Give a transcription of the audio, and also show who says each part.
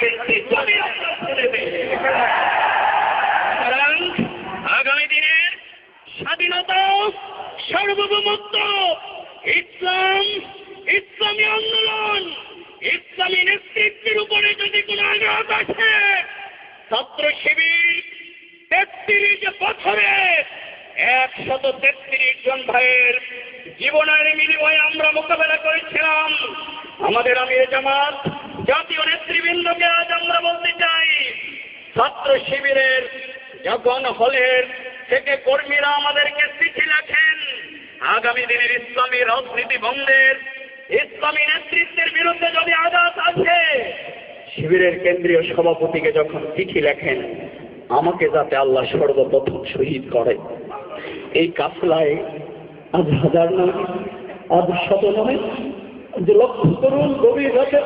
Speaker 1: Vacancy জমি আমরা ছেড়ে দেব। সুতরাং আগামী দিনের স্বাধীনতা, সার্বভৌমত্ব, ইসলাম, ইসলামী আন্দোলন, ইসলামী নেতৃত্বের উপরে যদি কোনো আঘাত আসে, ছাত্র শিবির 33 বছরে 133 জন ভাইয়ের জীবনের বিনিময়ে আমরা মোকাবেলা করেছিলাম। আমাদের আমির জামাত জাতীয় নেতৃবৃন্দকে আজ আমরা বলতে চাই, ছাত্র শিবিরের যখন হলের থেকে কর্মীরা আমাদেরকে চিঠি লেখেন আগামী দিনের ইসলামী রাজনীতি বন্ধের, ইসলামী নেতৃত্বের বিরুদ্ধে যদি আঘাত আসে, শিবিরের কেন্দ্রীয় সভাপতিকে যখন চিঠি লেখেন আমাকে যাতে আল্লাহ সর্বপ্রথম শহীদ করে, এই কাফলায় আজ হাজার নয়, আজ শত নয়, যে লক্ষ্য করুন গভীর রাতের